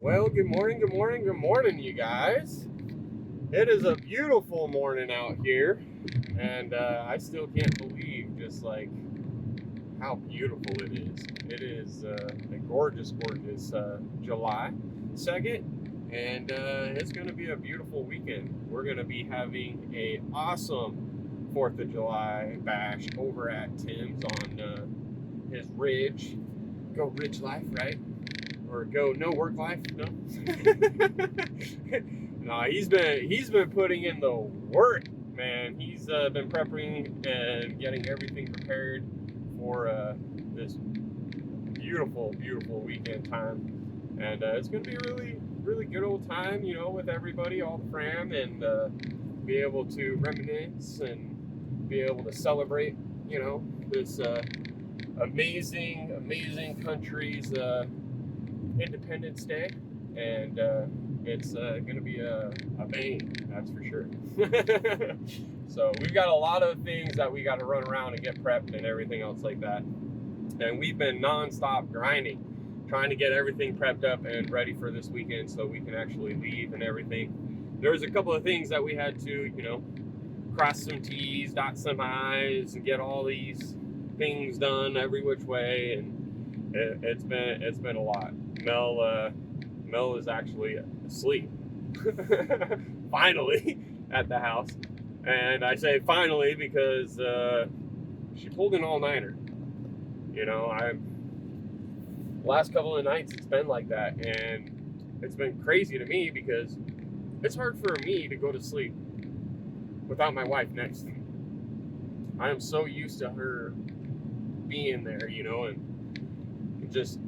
Well, good morning, you guys. It is a beautiful morning out here, and I still can't believe just like how beautiful it is. It is a gorgeous July 2nd, and it's going to be a beautiful weekend. We're going to be having a awesome 4th of July bash over at Tim's on his Ridge. Go Ridge Life, right? Or go no work life? No. No, he's been putting in the work, man. He's been prepping and getting everything prepared for this beautiful weekend time, and it's gonna be a really good old time, with everybody, all the fam, and be able to reminisce and be able to celebrate, this amazing country's Independence Day, and it's going to be a bang, that's for sure. So we've got a lot of things that we got to run around and get prepped and everything else like that, and we've been non-stop grinding, trying to get everything prepped up and ready for this weekend so we can actually leave and everything. There's a couple of things that we had to, cross some T's, dot some I's, and get all these things done every which way, and it's been a lot. Mel is actually asleep finally at the house, and I say finally because she pulled an all-nighter. Last couple of nights it's been like that, and it's been crazy to me because it's hard for me to go to sleep without my wife next to me. I am so used to her being there, and just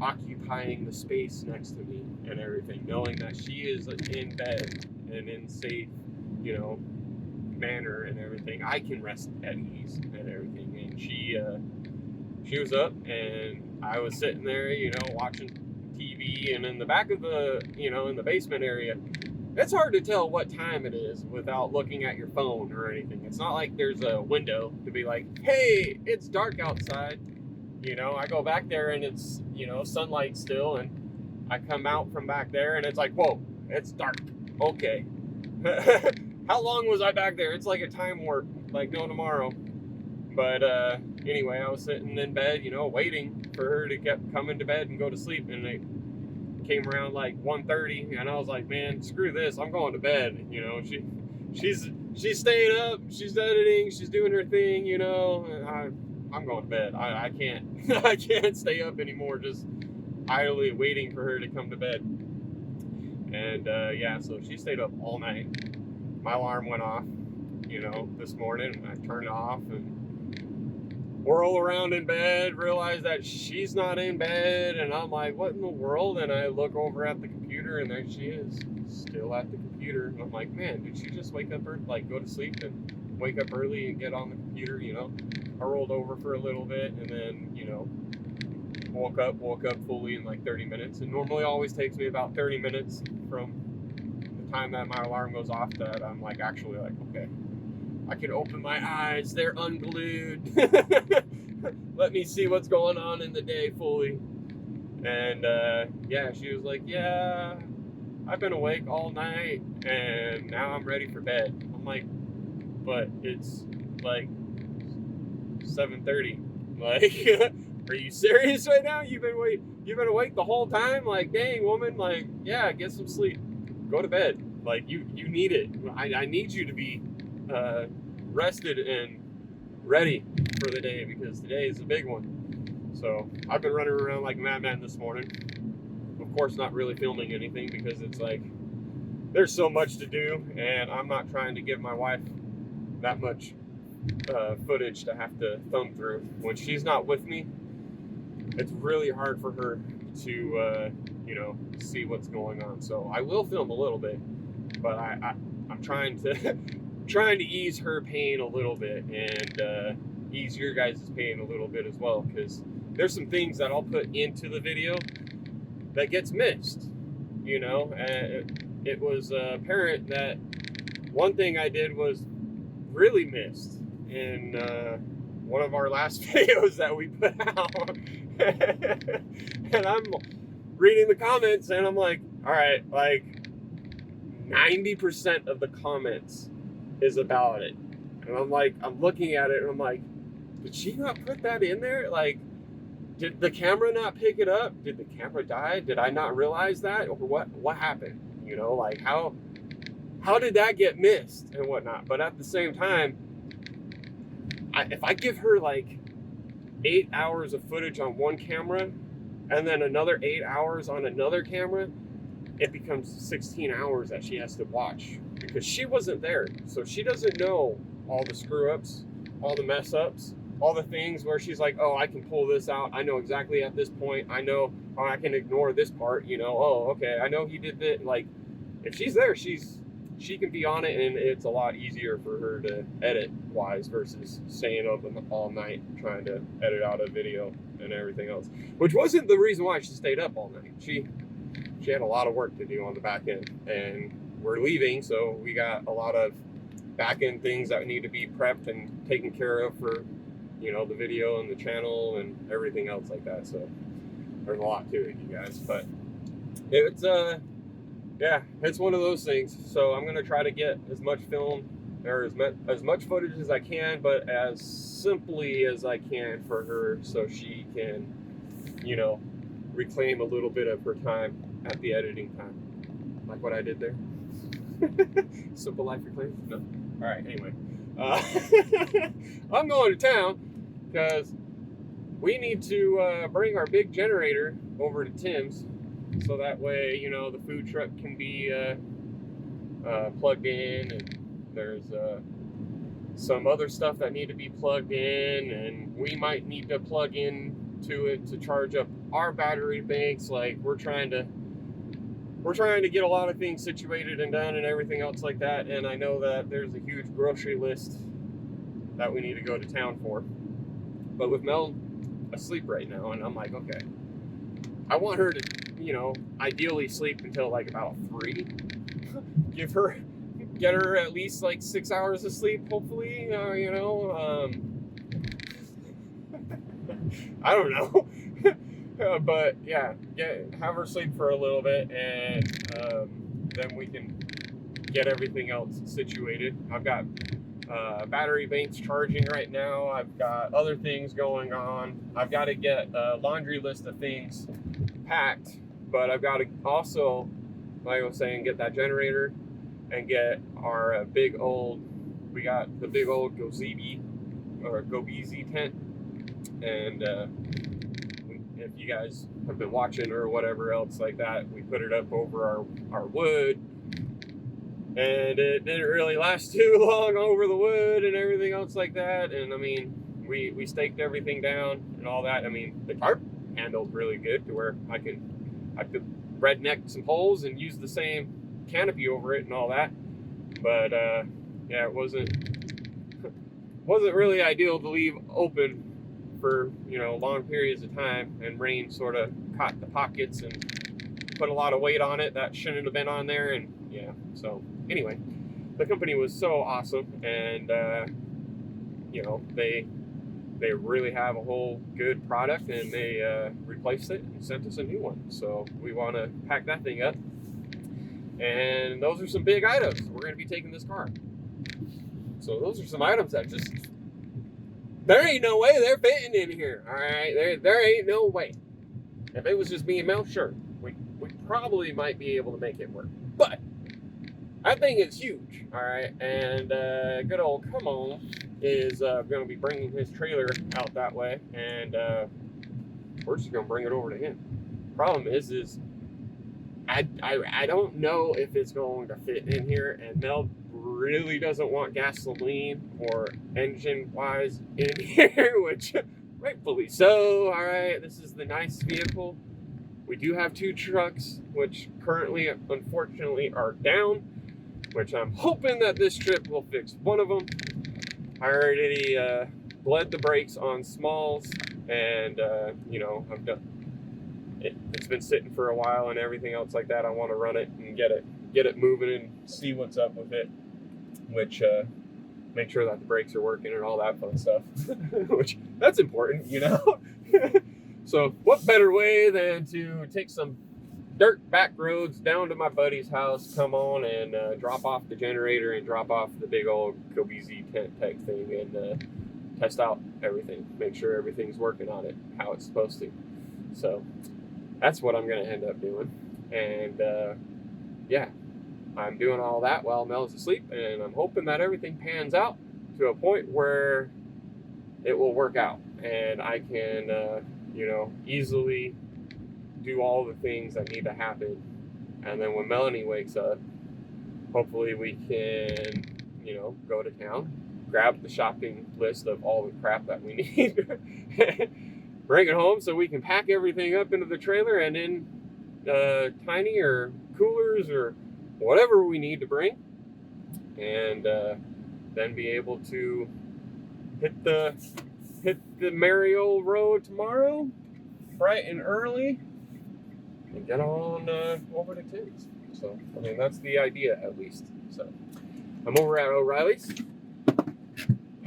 occupying the space next to me and everything, knowing that she is in bed and in safe, manner and everything. I can rest at ease and everything. And she was up, and I was sitting there, watching TV, and in the back of the, in the basement area, it's hard to tell what time it is without looking at your phone or anything. It's not like there's a window to be like, hey, it's dark outside. I go back there and it's, sunlight still, and I come out from back there and it's like, whoa, it's dark. Okay. How long was I back there? It's like a time warp, like no tomorrow. But anyway, I was sitting in bed, waiting for her to get coming to bed and go to sleep, and it came around like 1:30, and I was like, man, screw this, I'm going to bed. She's staying up, she's editing, she's doing her thing, and I'm going to bed. I can't I can't stay up anymore just idly waiting for her to come to bed. And so she stayed up all night. My alarm went off, this morning, and I turned it off and whirl around in bed, realize that she's not in bed, and I'm like, what in the world? And I look over at the computer, and there she is, still at the computer. And I'm like, man, did she just wake up or go to sleep and wake up early and get on the computer? I rolled over for a little bit, and then, woke up fully in like 30 minutes. And normally always takes me about 30 minutes from the time that my alarm goes off that I'm like actually like, okay, I can open my eyes, they're unglued. Let me see what's going on in the day fully. And she was like, yeah, I've been awake all night and now I'm ready for bed. I'm like, but it's like 7:30. Like, are you serious right now? You've been awake the whole time? Like, dang, woman. Like, yeah, get some sleep. Go to bed. Like, you need it. I need you to be rested and ready for the day, because today is a big one. So I've been running around like a madman this morning. Of course, not really filming anything because it's like there's so much to do, and I'm not trying to give my wife that much footage to have to thumb through. When she's not with me, it's really hard for her to see what's going on. So I will film a little bit, but I'm trying to ease her pain a little bit, and ease your guys' pain a little bit as well, because there's some things that I'll put into the video that gets missed. It was apparent that one thing I did was really missed in one of our last videos that we put out. And reading the comments, and I'm like, all right, like 90% of the comments is about it. And I'm like, I'm looking at it and I'm like, did she not put that in there? Like, did the camera not pick it up? Did the camera die? Did I not realize that? Or what happened? You know, like how did that get missed and whatnot? But at the same time, if I give her like 8 hours of footage on one camera and then another 8 hours on another camera, it becomes 16 hours that she has to watch because she wasn't there. So she doesn't know all the screw ups, all the mess ups, all the things where she's like, oh, I can pull this out. I know exactly at this point. I know, oh, I can ignore this part, you know, oh, okay, I know he did that. Like, if she's there, she can be on it, and it's a lot easier for her to edit wise versus staying up all night trying to edit out a video and everything else, which wasn't the reason why she stayed up all night. She had a lot of work to do on the back end, and we're leaving, so we got a lot of back end things that need to be prepped and taken care of for, you know, the video and the channel and everything else like that. So there's a lot to it, you guys, but it's yeah, it's one of those things. So I'm gonna try to get as much film or as much footage as I can, but as simply as I can for her, so she can, you know, reclaim a little bit of her time at the editing time, like what I did there. Simple Life Reclaimed? No. All right. Anyway, I'm going to town because we need to bring our big generator over to Tim's, so that way, you know, the food truck can be plugged in, and there's some other stuff that need to be plugged in, and we might need to plug in to it to charge up our battery banks. Like, we're trying to get a lot of things situated and done and everything else like that. And I know that there's a huge grocery list that we need to go to town for. But with Mel asleep right now, and I'm like, okay, I want her to, you know, ideally sleep until like about 3. Get her at least like 6 hours of sleep, hopefully, you know. I don't know. But yeah, have her sleep for a little bit, and then we can get everything else situated. I've got battery banks charging right now. I've got other things going on. I've got to get a laundry list of things packed, but I've got to also, like I was saying, get that generator and get our we got the big old Gozebi or Gobeezy tent, and if you guys have been watching or whatever else like that, we put it up over our wood, and it didn't really last too long over the wood and everything else like that. And I mean, we staked everything down and all that. I mean, the tarp handled really good to where I could redneck some holes and use the same canopy over it and all that. But yeah, it wasn't really ideal to leave open for, you know, long periods of time, and rain sort of caught the pockets and put a lot of weight on it that shouldn't have been on there. And yeah, so anyway, the company was so awesome, and you know, they really have a whole good product, and they replaced it and sent us a new one. So we want to pack that thing up, and those are some big items. We're going to be taking this car, so those are some items that just, there ain't no way they're fitting in here. All right, there ain't no way. If it was just me and Mel, sure, we probably might be able to make it work. But that thing is huge. All right, and good old Come On is going to be bringing his trailer out that way, and we're just going to bring it over to him. Problem is I don't know if it's going to fit in here, and Mel really doesn't want gasoline or engine wise in here, which rightfully so. All right, this is the nice vehicle. We do have 2 trucks, which currently unfortunately are down, which I'm hoping that this trip will fix one of them. I already bled the brakes on Smalls, and you know, I've done it's been sitting for a while and everything else like that. I want to run it and get it moving and see what's up with it, which make sure that the brakes are working and all that fun stuff, which that's important, you know. So what better way than to take some dirt back roads down to my buddy's house, come on and drop off the generator and drop off the big old Kobe-Z tent tech thing and test out everything, make sure everything's working on it how it's supposed to. So that's what I'm going to end up doing. And yeah, I'm doing all that while Mel's asleep, and I'm hoping that everything pans out to a point where it will work out and I can, you know, easily do all the things that need to happen. And then when Melanie wakes up, hopefully we can, you know, go to town, grab the shopping list of all the crap that we need, bring it home so we can pack everything up into the trailer and in tiny or coolers or whatever we need to bring, and then be able to hit the merry old road tomorrow, bright and early, and get on over to Tim's. So, I mean, that's the idea, at least. So, I'm over at O'Reilly's.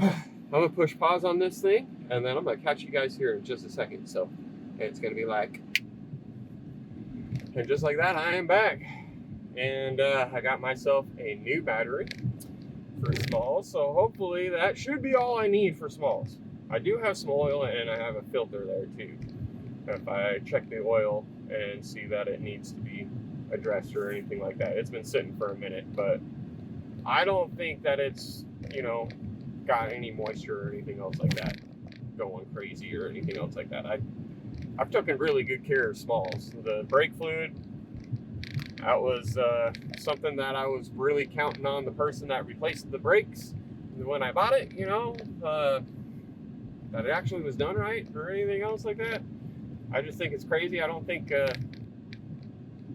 I'm going to push pause on this thing, and then I'm going to catch you guys here in just a second. So, it's going to be like, and just like that, I am back. And I got myself a new battery for smalls. So, hopefully, that should be all I need for smalls. I do have some oil, and I have a filter there, too. If I check the oil and see that it needs to be addressed or anything like that. It's been sitting for a minute, but I don't think that it's, you know, got any moisture or anything else like that going crazy or anything else like that. I've taken really good care of smalls. The brake fluid, that was something that I was really counting on the person that replaced the brakes when I bought it, you know, that it actually was done right or anything else like that. I just think it's crazy. I don't think,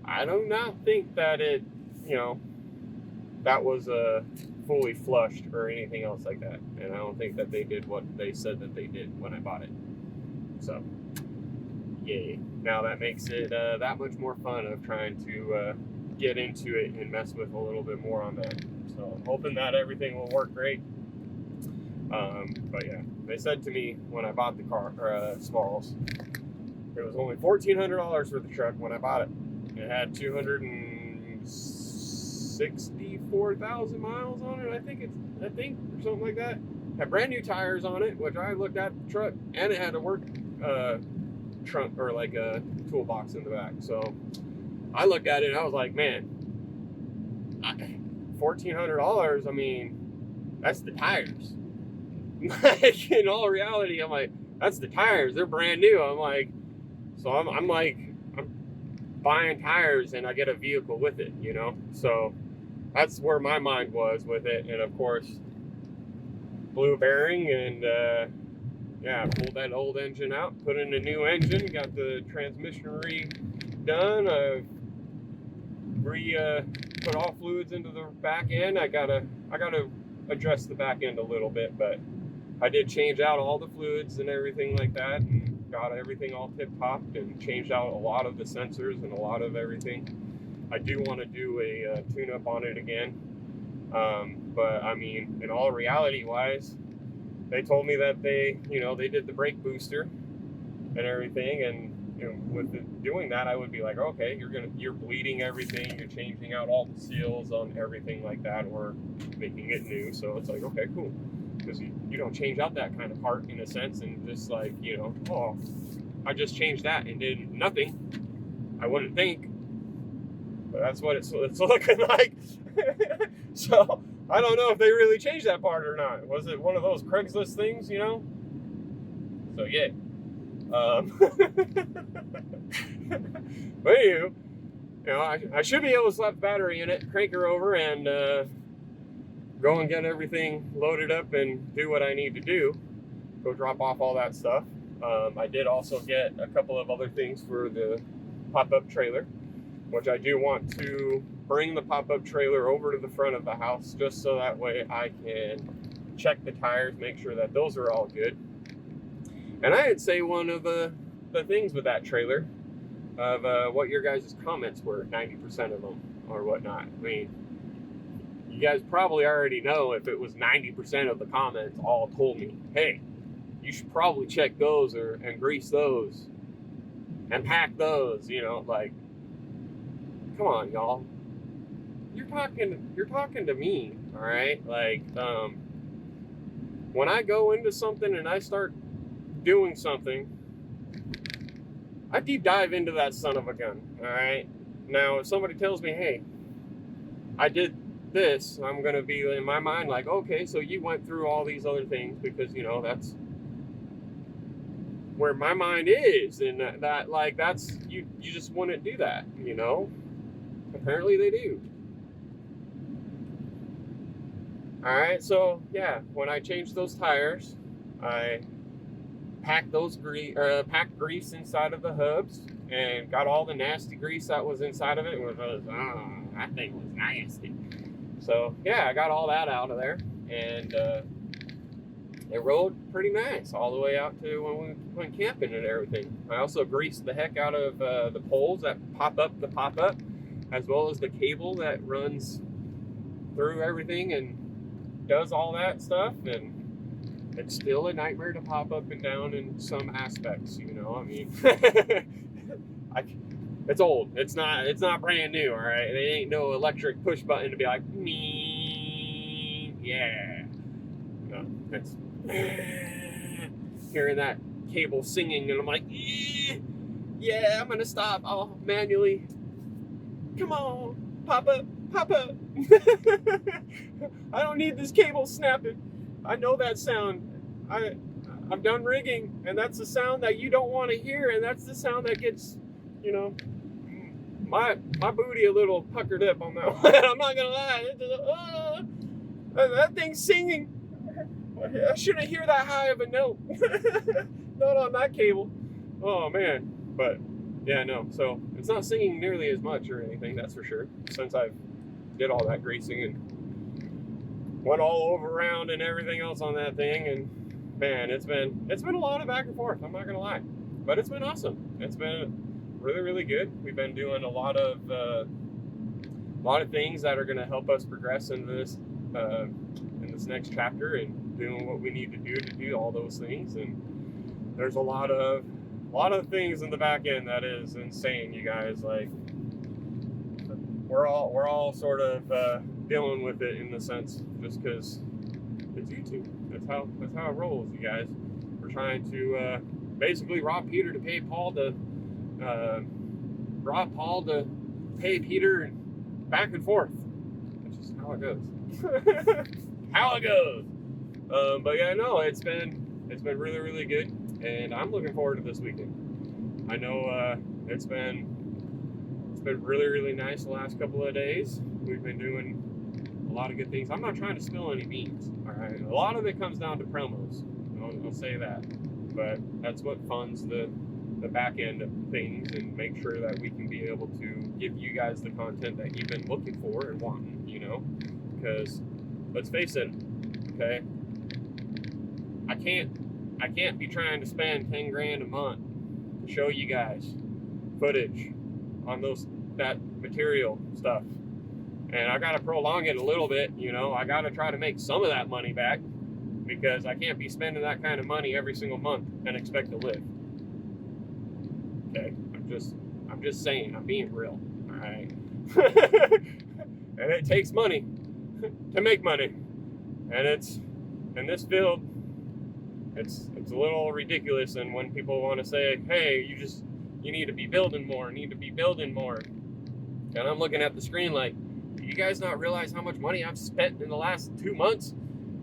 I do not think that it, you know, that was fully flushed or anything else like that. And I don't think that they did what they said that they did when I bought it. So, yay. Now that makes it that much more fun of trying to get into it and mess with a little bit more on that. So I'm hoping that everything will work great. But yeah, they said to me when I bought the car, smalls, it was only $1,400 for the truck when I bought it. It had 264,000 miles on it, I think, or something like that. Had brand new tires on it, which I looked at the truck, and it had a work trunk or like a toolbox in the back. So I looked at it and I was like, man, $1,400. I mean, that's the tires. Like, in all reality, I'm like, that's the tires. They're brand new. I'm like, so I'm like, I'm buying tires and I get a vehicle with it, you know? So that's where my mind was with it. And of course, blew a bearing and, yeah, pulled that old engine out, put in a new engine, got the transmission redone. I put all fluids into the back end. I gotta address the back end a little bit, but I did change out all the fluids and everything like that, and got everything all tip-topped and changed out a lot of the sensors and a lot of everything. I do want to do a tune-up on it again, but I mean, in all reality-wise, they told me that they did the brake booster and everything, and with doing that, I would be like, okay, you're bleeding everything, you're changing out all the seals on everything like that, or making it new. So it's like, okay, cool, because you don't change out that kind of part in a sense, and just like, oh, I just changed that and did nothing. I wouldn't think, but that's what it's looking like. So I don't know if they really changed that part or not. Was it one of those Craigslist things, So yeah. But anywho, I should be able to slap the battery in it, crank her over, and go and get everything loaded up and do what I need to do. Go drop off all that stuff. I did also get a couple of other things for the pop-up trailer, which I do want to bring the pop-up trailer over to the front of the house, just so that way I can check the tires, make sure that those are all good. And I'd say one of the things with that trailer of what your guys' comments were, 90% of them or whatnot. I mean, you guys probably already know if it was 90% of the comments all told me, hey, you should probably check those and grease those and pack those, like, come on, y'all. You're talking to me, all right? Like, when I go into something and I start doing something, I deep dive into that son of a gun, all right? Now, if somebody tells me, hey, I did this, I'm going to be in my mind like, okay, so you went through all these other things, because, you know, that's where my mind is. And that like, that's, you just wouldn't do that, you know? Apparently they do. All right, so yeah, when I changed those tires, I packed grease inside of the hubs and got all the nasty grease that was inside of it. That thing was nasty. So yeah, I got all that out of there, and it rode pretty nice all the way out to when we went camping and everything. I also greased the heck out of the poles that pop up, as well as the cable that runs through everything and does all that stuff. And it's still a nightmare to pop up and down in some aspects, you know. I mean, it's old. It's not brand new, all right? It ain't no electric push button to be like, me, yeah. No, it's hearing that cable singing, and I'm like, yeah, I'm gonna stop. I'll manually. Come on, pop up. I don't need this cable snapping. I know that sound. I've done rigging, and that's the sound that you don't want to hear, and that's the sound that gets, you know, my booty a little puckered up on that one. I'm not gonna lie. That thing's singing. I shouldn't hear that high of a note. Not on that cable. Oh man. But yeah, no. So it's not singing nearly as much or anything, that's for sure, since I've did all that greasing and went all over around and everything else on that thing. And man, it's been a lot of back and forth, I'm not gonna lie, but it's been awesome. It's been really, really good. We've been doing a lot of things that are going to help us progress into this in this next chapter, and doing what we need to do all those things. And there's a lot of things in the back end that is insane, you guys. Like, we're all sort of dealing with it in the sense, just because it's YouTube. That's how it rolls, you guys. We're trying to basically rob Peter to pay Paul, to pay Peter, and back and forth. That's just how it goes. How it goes. But yeah, no, it's been really, really good, and I'm looking forward to this weekend. I know it's been really, really nice the last couple of days. We've been doing a lot of good things. I'm not trying to spill any beans, all right? A lot of it comes down to promos. I'll say that, but that's what funds the back end of things, and make sure that we can be able to give you guys the content that you've been looking for and wanting, you know. Because let's face it, okay, I can't be trying to spend 10 grand a month to show you guys footage on that material stuff, and I gotta prolong it a little bit, you know. I gotta try to make some of that money back, because I can't be spending that kind of money every single month and expect to live. Okay, I'm just saying, I'm being real, all right? And it takes money to make money, and it's in this field, it's a little ridiculous. And when people want to say, hey, you need to be building more, and I'm looking at the screen like, do you guys not realize how much money I've spent in the last 2 months?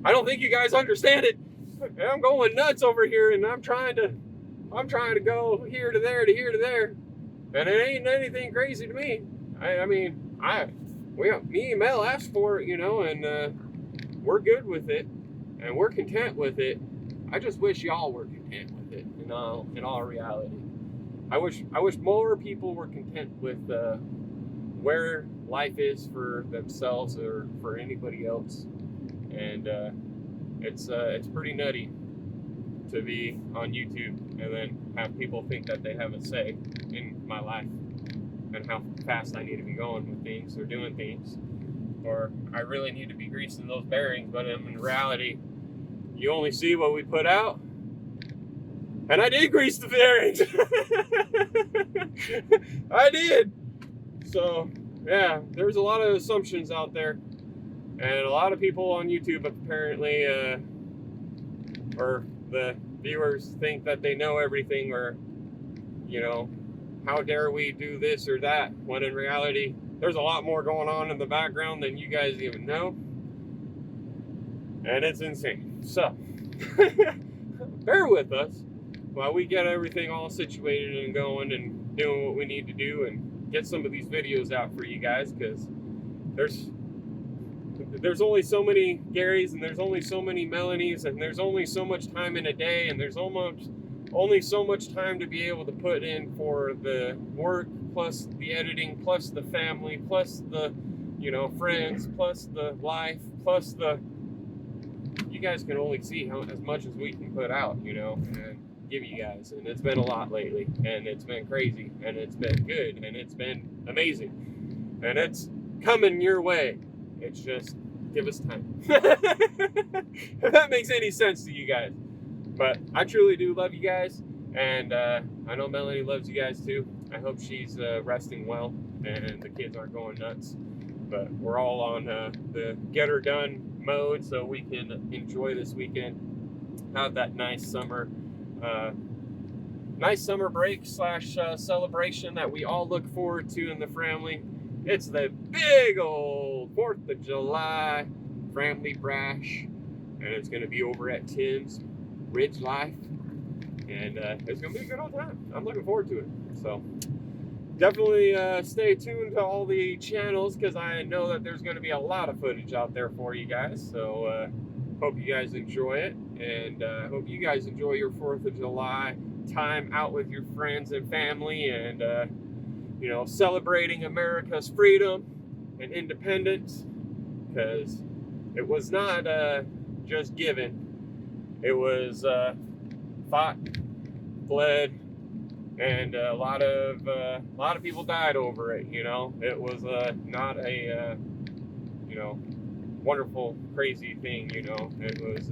I don't think you guys understand it. And I'm going nuts over here, and I'm trying to go here to there, and it ain't anything crazy to me. Me and Mel asked for it, you know, and we're good with it, and we're content with it. I just wish y'all were content with it, in all reality. I wish more people were content with where life is for themselves or for anybody else. And it's pretty nutty to be on YouTube and then have people think that they have a say in my life and how fast I need to be going with things or doing things, or I really need to be greasing those bearings. But in reality, you only see what we put out, and I did grease the bearings. I did. So yeah, there's a lot of assumptions out there, and a lot of people on YouTube apparently, or the viewers think that they know everything, or, you know, how dare we do this or that, when in reality, there's a lot more going on in the background than you guys even know, and it's insane. So, bear with us while we get everything all situated and going and doing what we need to do and get some of these videos out for you guys, because there's only so many Garys, and there's only so many Melanies, and there's only so much time in a day, and there's almost only so much time to be able to put in for the work, plus the editing, plus the family, plus the, you know, friends, plus the life, plus the, you guys can only see as much as we can put out, you know, and give you guys. And it's been a lot lately, and it's been crazy, and it's been good, and it's been amazing, and it's coming your way. It's just, give us time. If that makes any sense to you guys. But I truly do love you guys, and I know Melanie loves you guys too. I hope she's resting well and the kids aren't going nuts. But we're all on the get her done mode, so we can enjoy this weekend, have that nice summer break / celebration that we all look forward to in the family. It's the big old 4th of July family brash, and it's going to be over at Tim's Ridge Life, and it's going to be a good old time. I'm looking forward to it. So definitely stay tuned to all the channels, because I know that there's going to be a lot of footage out there for you guys. So hope you guys enjoy it, and hope you guys enjoy your 4th of July time out with your friends and family, and you know, celebrating America's freedom and independence, because it was not just given. It was fought, bled, and a lot of people died over it. You know, it was not a you know, wonderful, crazy thing. You know, it was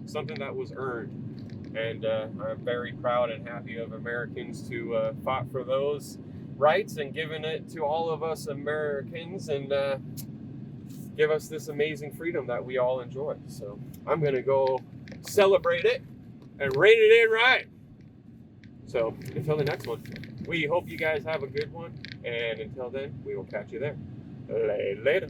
something that was earned, and I'm very proud and happy of Americans who fought for those rights and given it to all of us Americans, and give us this amazing freedom that we all enjoy. So I'm gonna go celebrate it and rein it in right. So until the next one, we hope you guys have a good one, and until then, we will catch you there. Later.